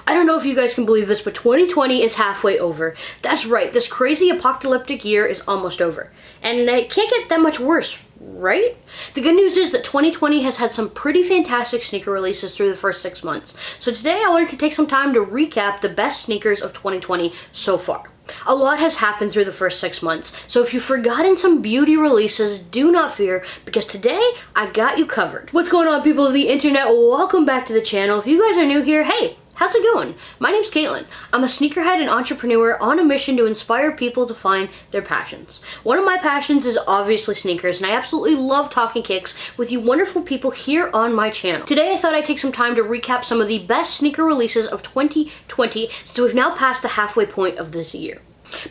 I don't know if you guys can believe this, but 2020 is halfway over. That's right, this crazy apocalyptic year is almost over. And it can't get that much worse, right? The good news is that 2020 has had some pretty fantastic sneaker releases through the first 6 months. So today I wanted to take some time to recap the best sneakers of 2020 so far. A lot has happened through the first 6 months, so if you've forgotten some beauty releases, do not fear, because today I got you covered. What's going on, people of the internet? Welcome back to the channel. If you guys are new here, hey, how's it going? My name's Caitlin. I'm a sneakerhead and entrepreneur on a mission to inspire people to find their passions. One of my passions is obviously sneakers, and I absolutely love talking kicks with you wonderful people here on my channel. Today I thought I'd take some time to recap some of the best sneaker releases of 2020, since we've now passed the halfway point of this year.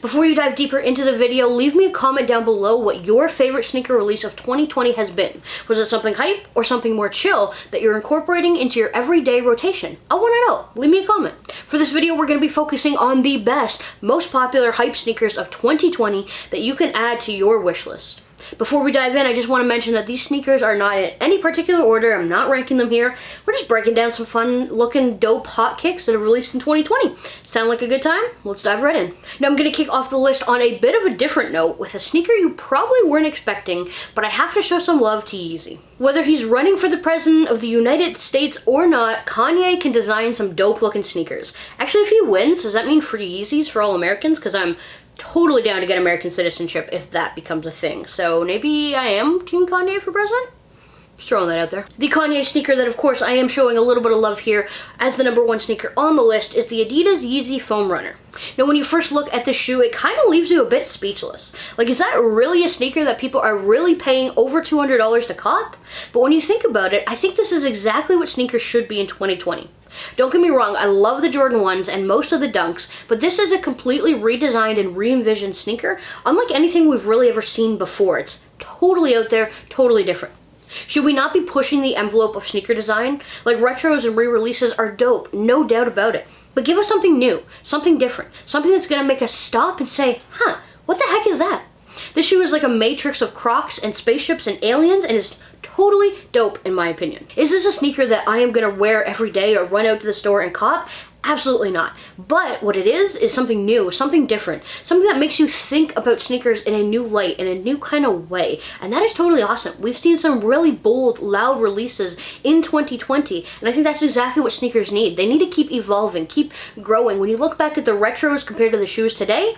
Before you dive deeper into the video, leave me a comment down below what your favorite sneaker release of 2020 has been. Was it something hype or something more chill that you're incorporating into your everyday rotation? I want to know. Leave me a comment. For this video, we're going to be focusing on the best, most popular hype sneakers of 2020 that you can add to your wish list. Before we dive in, I just want to mention that these sneakers are not in any particular order. I'm not ranking them here. We're just breaking down some fun looking dope hot kicks that are released in 2020. Sound like a good time? Let's dive right in. Now I'm going to kick off the list on a bit of a different note with a sneaker you probably weren't expecting, but I have to show some love to Yeezy. Whether he's running for the president of the United States or not, Kanye can design some dope looking sneakers. Actually, if he wins, does that mean free Yeezys for all Americans? Because I'm totally down to get American citizenship if that becomes a thing. So maybe I am Team Kanye for president? Just throwing that out there. The Kanye sneaker that, of course, I am showing a little bit of love here as the #1 sneaker on the list is the Adidas Yeezy Foam Runner. Now, when you first look at the shoe, it kind of leaves you a bit speechless. Like, is that really a sneaker that people are really paying over $200 to cop? But when you think about it, I think this is exactly what sneakers should be in 2020. Don't get me wrong, I love the Jordan 1s and most of the Dunks, but this is a completely redesigned and re-envisioned sneaker, unlike anything we've really ever seen before. It's totally out there, totally different. Should we not be pushing the envelope of sneaker design? Like, retros and re-releases are dope, no doubt about it. But give us something new, something different, something that's gonna make us stop and say, huh, what the heck is that? This shoe is like a matrix of Crocs and spaceships and aliens and is totally dope in my opinion. Is this a sneaker that I am gonna wear every day or run out to the store and cop? Absolutely not. But what it is something new, something different, something that makes you think about sneakers in a new light, in a new kind of way. And that is totally awesome. We've seen some really bold, loud releases in 2020, and I think that's exactly what sneakers need. They need to keep evolving, keep growing. When you look back at the retros compared to the shoes today,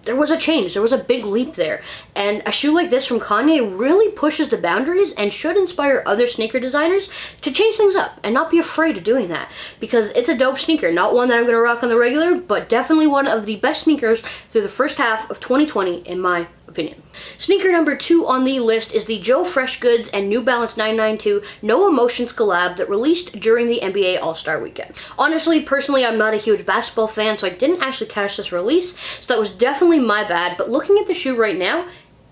there was a change, there was a big leap there. And a shoe like this from Kanye really pushes the boundaries and should inspire other sneaker designers to change things up and not be afraid of doing that. Because it's a dope sneaker, not one that I'm gonna rock on the regular, but definitely one of the best sneakers through the first half of 2020 in my opinion. Sneaker #2 on the list is the Joe Freshgoods and New Balance 992 No Emotions collab that released during the NBA All-Star Weekend. Honestly, personally, I'm not a huge basketball fan, so I didn't actually catch this release, so that was definitely my bad, but looking at the shoe right now,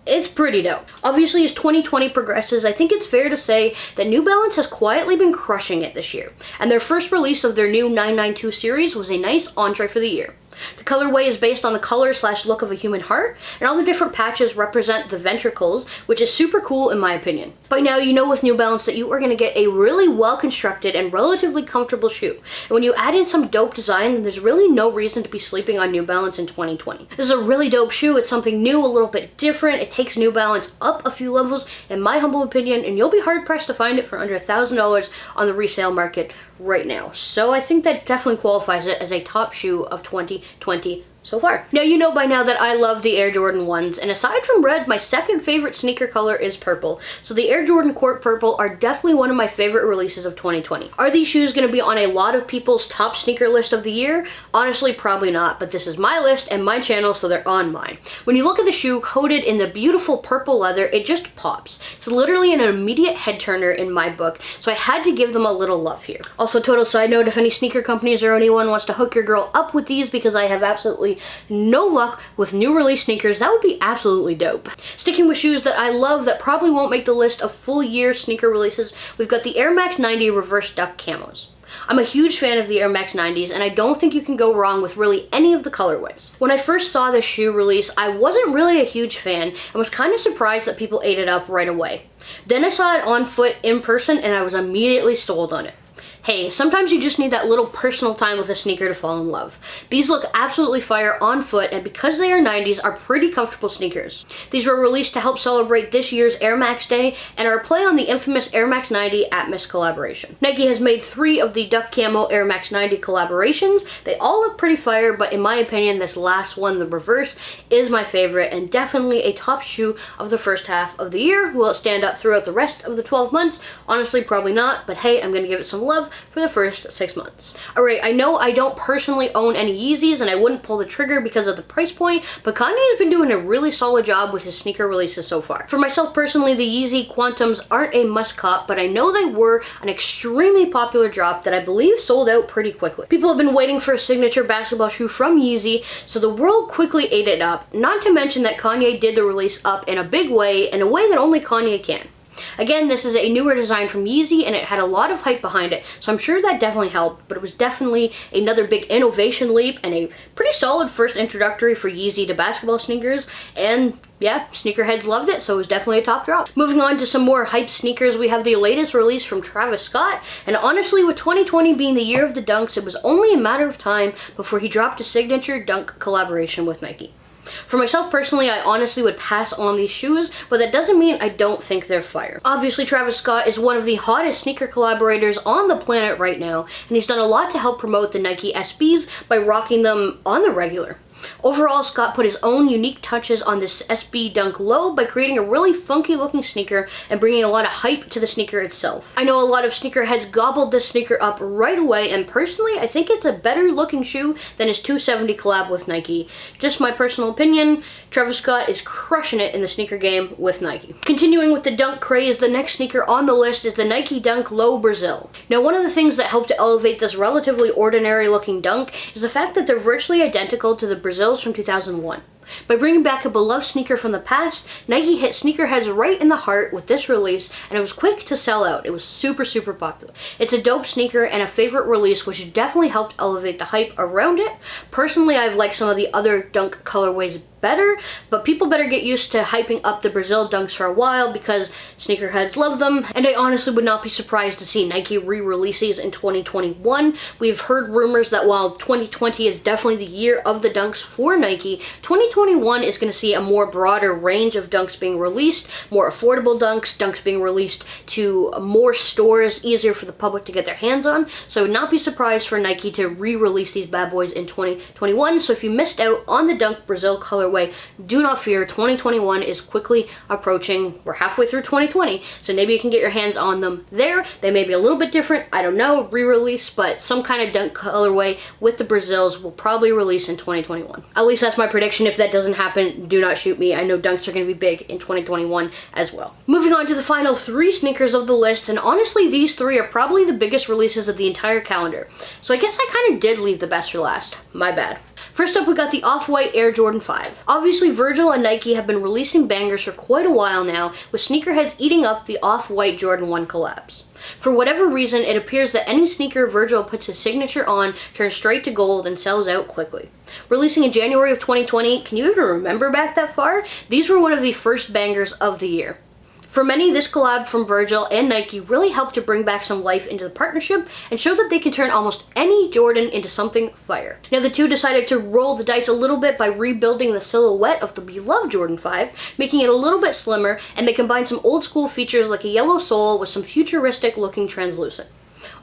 it's pretty dope. Obviously, as 2020 progresses, I think it's fair to say that New Balance has quietly been crushing it this year, and their first release of their new 992 series was a nice entree for the year. The colorway is based on the color/look of a human heart, and all the different patches represent the ventricles, which is super cool in my opinion. By now, you know with New Balance that you are going to get a really well-constructed and relatively comfortable shoe. And when you add in some dope design, then there's really no reason to be sleeping on New Balance in 2020. This is a really dope shoe. It's something new, a little bit different. It takes New Balance up a few levels, in my humble opinion, and you'll be hard-pressed to find it for under $1,000 on the resale market right now. So I think that definitely qualifies it as a top shoe of 2020 so far. Now, you know by now that I love the Air Jordan 1s, and aside from red, my second favorite sneaker color is purple. So the Air Jordan Court Purple are definitely one of my favorite releases of 2020. Are these shoes going to be on a lot of people's top sneaker list of the year? Honestly, probably not, but this is my list and my channel, so they're on mine. When you look at the shoe coated in the beautiful purple leather, it just pops. It's literally an immediate head turner in my book, so I had to give them a little love here. Also, total side note, if any sneaker companies or anyone wants to hook your girl up with these, because I have absolutely no luck with new release sneakers, that would be absolutely dope. Sticking with shoes that I love that probably won't make the list of full year sneaker releases, we've got the Air Max 90 Reverse Duck Camos. I'm a huge fan of the Air Max 90s, and I don't think you can go wrong with really any of the colorways. When I first saw this shoe release, I wasn't really a huge fan and was kind of surprised that people ate it up right away. Then I saw it on foot in person and I was immediately sold on it. Hey, sometimes you just need that little personal time with a sneaker to fall in love. These look absolutely fire on foot, and because they are 90s, are pretty comfortable sneakers. These were released to help celebrate this year's Air Max Day and are a play on the infamous Air Max 90 Atmos collaboration. Nike has made 3 of the Duck Camo Air Max 90 collaborations. They all look pretty fire, but in my opinion, this last one, the reverse, is my favorite and definitely a top shoe of the first half of the year. Will it stand up throughout the rest of the 12 months? Honestly, probably not, but hey, I'm gonna give it some love for the first 6 months. Alright, I know I don't personally own any Yeezys and I wouldn't pull the trigger because of the price point, but Kanye has been doing a really solid job with his sneaker releases so far. For myself personally, the Yeezy Quantums aren't a must cop, but I know they were an extremely popular drop that I believe sold out pretty quickly. People have been waiting for a signature basketball shoe from Yeezy, so the world quickly ate it up, not to mention that Kanye did the release up in a big way, in a way that only Kanye can. Again, this is a newer design from Yeezy and it had a lot of hype behind it, so I'm sure that definitely helped, but it was definitely another big innovation leap and a pretty solid first introductory for Yeezy to basketball sneakers, and yeah, sneakerheads loved it, so it was definitely a top drop. Moving on to some more hyped sneakers, we have the latest release from Travis Scott, and honestly, with 2020 being the year of the dunks, it was only a matter of time before he dropped a signature dunk collaboration with Nike. For myself personally, I honestly would pass on these shoes, but that doesn't mean I don't think they're fire. Obviously, Travis Scott is one of the hottest sneaker collaborators on the planet right now, and he's done a lot to help promote the Nike SBs by rocking them on the regular. Overall, Scott put his own unique touches on this SB Dunk Low by creating a really funky looking sneaker and bringing a lot of hype to the sneaker itself. I know a lot of sneakerheads gobbled this sneaker up right away, and personally, I think it's a better looking shoe than his 270 collab with Nike. Just my personal opinion, Travis Scott is crushing it in the sneaker game with Nike. Continuing with the dunk craze, the next sneaker on the list is the Nike Dunk Low Brazil. Now, one of the things that helped to elevate this relatively ordinary looking dunk is the fact that they're virtually identical to the Brazils from 2001. By bringing back a beloved sneaker from the past, Nike hit sneakerheads right in the heart with this release, and it was quick to sell out. It was super popular. It's a dope sneaker and a favorite release, which definitely helped elevate the hype around it. Personally, I've liked some of the other dunk colorways better, but people better get used to hyping up the Brazil dunks for a while because sneakerheads love them, and I honestly would not be surprised to see Nike re-release these in 2021. We've heard rumors that while 2020 is definitely the year of the dunks for Nike, 2021 is going to see a more broader range of dunks being released, more affordable dunks being released to more stores, easier for the public to get their hands on, so I would not be surprised for Nike to re-release these bad boys in 2021, so if you missed out on the Dunk Brazil colorway, do not fear, 2021 is quickly approaching. We're halfway through 2020, so maybe you can get your hands on them there. They may be a little bit different, I don't know, re-release, but some kind of dunk colorway with the Brazils will probably release in 2021. At least that's my prediction. If that doesn't happen, do not shoot me. I know dunks are going to be big in 2021 as well. Moving on to the final 3 sneakers of the list, and honestly, these 3 are probably the biggest releases of the entire calendar, so I guess I kind of did leave the best for last. My bad. First up, we got the OffWhite Air Jordan 5. Obviously, Virgil and Nike have been releasing bangers for quite a while now, with sneakerheads eating up the OffWhite Jordan 1 collabs. For whatever reason, it appears that any sneaker Virgil puts his signature on turns straight to gold and sells out quickly. Releasing in January of 2020, can you even remember back that far? These were one of the first bangers of the year. For many, this collab from Virgil and Nike really helped to bring back some life into the partnership and show that they can turn almost any Jordan into something fire. Now, the two decided to roll the dice a little bit by rebuilding the silhouette of the beloved Jordan 5, making it a little bit slimmer, and they combined some old school features like a yellow sole with some futuristic looking translucent.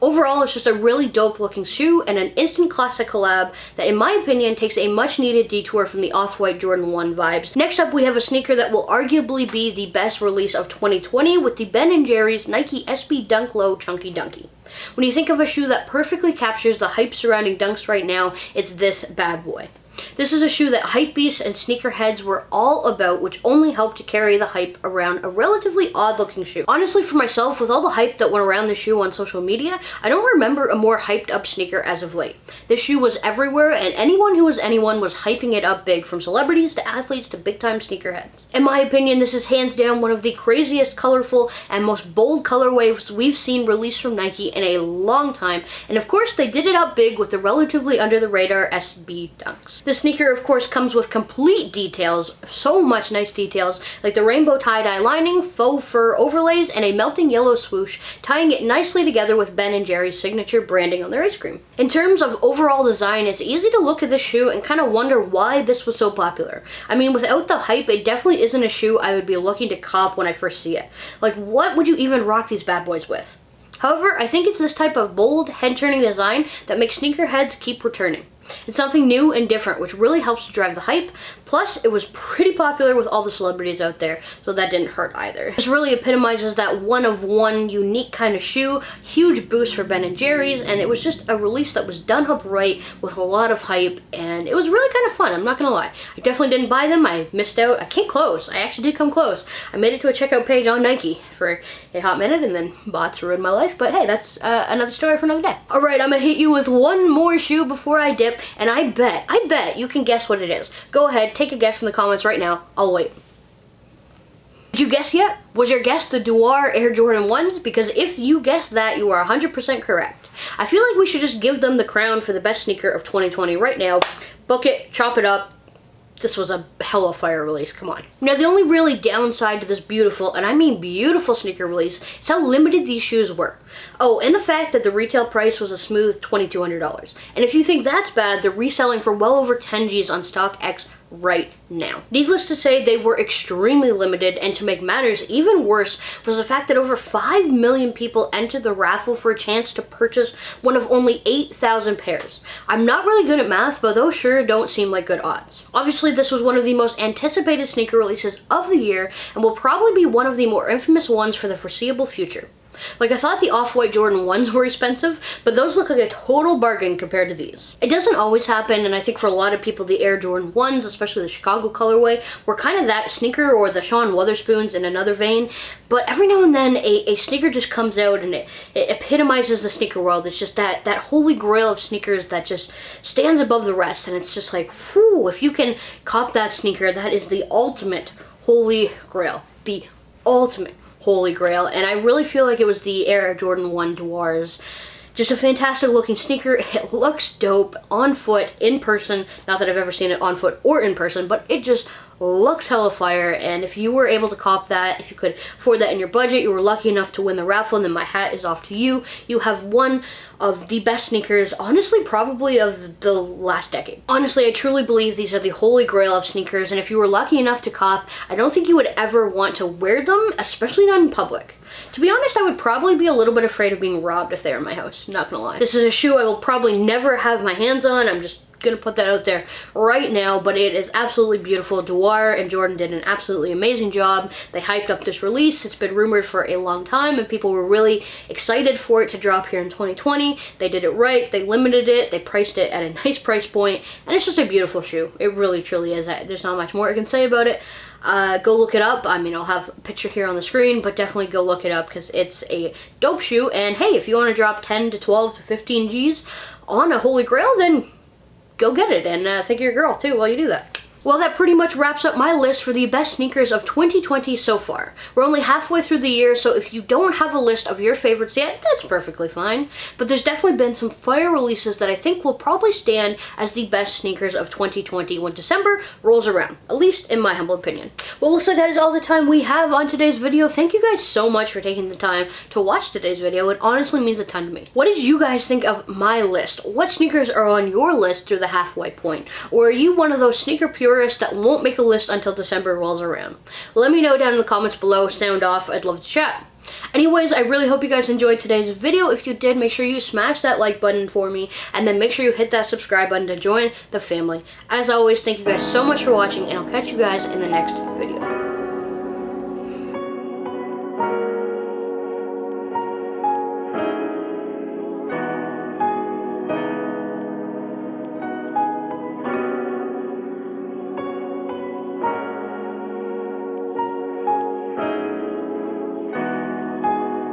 Overall, it's just a really dope looking shoe and an instant classic collab that, in my opinion, takes a much needed detour from the Off-White Jordan 1 vibes. Next up, we have a sneaker that will arguably be the best release of 2020 with the Ben & Jerry's Nike SB Dunk Low Chunky Dunky. When you think of a shoe that perfectly captures the hype surrounding dunks right now, it's this bad boy. This is a shoe that hypebeasts and sneakerheads were all about, which only helped to carry the hype around a relatively odd-looking shoe. Honestly, for myself, with all the hype that went around the shoe on social media, I don't remember a more hyped-up sneaker as of late. This shoe was everywhere, and anyone who was anyone was hyping it up big, from celebrities to athletes to big-time sneakerheads. In my opinion, this is hands down one of the craziest, colorful, and most bold colorways we've seen released from Nike in a long time, and of course, they did it up big with the relatively under-the-radar SB Dunks. The sneaker, of course, comes with complete details, so much nice details, like the rainbow tie-dye lining, faux fur overlays, and a melting yellow swoosh, tying it nicely together with Ben & Jerry's signature branding on their ice cream. In terms of overall design, it's easy to look at this shoe and kind of wonder why this was so popular. I mean, without the hype, it definitely isn't a shoe I would be looking to cop when I first see it. Like, what would you even rock these bad boys with? However, I think it's this type of bold, head-turning design that makes sneakerheads keep returning. It's something new and different, which really helps to drive the hype. Plus, it was pretty popular with all the celebrities out there, so that didn't hurt either. This really epitomizes that one-of-one unique kind of shoe, huge boost for Ben & Jerry's, and it was just a release that was done up right with a lot of hype, and it was really kind of fun, I'm not gonna lie. I definitely didn't buy them, I missed out. I came close, I actually did come close. I made it to a checkout page on Nike for a hot minute, and then bots ruined my life, but hey, that's another story for another day. Alright, I'm gonna hit you with one more shoe before I dip, and I bet you can guess what it is. Go ahead, take a guess in the comments right now. I'll wait. Did you guess yet? Was your guess the Dwar Air Jordan 1s? Because if you guessed that, you are 100% correct. I feel like we should just give them the crown for the best sneaker of 2020 right now. Book it, chop it up. This was a hella fire release, come on. Now, the only really downside to this beautiful, and I mean beautiful sneaker release, is how limited these shoes were. Oh, and the fact that the retail price was a smooth $2,200. And if you think that's bad, they're reselling for well over 10 G's on StockX right now. Needless to say, they were extremely limited, and to make matters even worse was the fact that over 5 million people entered the raffle for a chance to purchase one of only 8,000 pairs. I'm not really good at math, but those sure don't seem like good odds. Obviously, this was one of the most anticipated sneaker releases of the year, and will probably be one of the more infamous ones for the foreseeable future. Like, I thought the OffWhite Jordan 1s were expensive, but those look like a total bargain compared to these. It doesn't always happen, and I think for a lot of people, the Air Jordan 1s, especially the Chicago colorway, were kind of that sneaker, or the Sean Wotherspoons in another vein. But every now and then, a sneaker just comes out and it epitomizes the sneaker world. It's just that holy grail of sneakers that just stands above the rest, and it's just like, whew, if you can cop that sneaker, that is the ultimate holy grail. The ultimate holy grail, and I really feel like it was the Air Jordan 1 Dwars. Just a fantastic looking sneaker. It looks dope on foot, in person. Not that I've ever seen it on foot or in person, but it just looks hella fire. And if you were able to cop that, if you could afford that in your budget, you were lucky enough to win the raffle, and then my hat is off to you. You have one of the best sneakers, honestly, probably of the last decade. Honestly, I truly believe these are the holy grail of sneakers, and if you were lucky enough to cop, I don't think you would ever want to wear them, especially not in public. To be honest, I would probably be a little bit afraid of being robbed if they were in my house, not gonna lie. This is a shoe I will probably never have my hands on. I'm just gonna put that out there right now, but it is absolutely beautiful. Dwar and Jordan did an absolutely amazing job. They hyped up this release. It's been rumored for a long time, and people were really excited for it to drop here in 2020. They did it right. They limited it. They priced it at a nice price point, and it's just a beautiful shoe. It really, truly is. There's not much more I can say about it. Go look it up. I mean, I'll have a picture here on the screen, but definitely go look it up because it's a dope shoe. And hey, if you want to drop 10 to 12 to 15 G's on a holy grail, then go get it, and think of your girl too while you do that. Well, that pretty much wraps up my list for the best sneakers of 2020 so far. We're only halfway through the year, so if you don't have a list of your favorites yet, that's perfectly fine. But there's definitely been some fire releases that I think will probably stand as the best sneakers of 2020 when December rolls around, at least in my humble opinion. Well, looks like that is all the time we have on today's video. Thank you guys so much for taking the time to watch today's video. It honestly means a ton to me. What did you guys think of my list? What sneakers are on your list through the halfway point? Or are you one of those sneaker purists that won't make a list until December rolls around? Let me know down in the comments below. Sound off. I'd love to chat. Anyways, I really hope you guys enjoyed today's video. If you did, make sure you smash that like button for me, and then make sure you hit that subscribe button to join the family. As always, thank you guys so much for watching, and I'll catch you guys in the next video.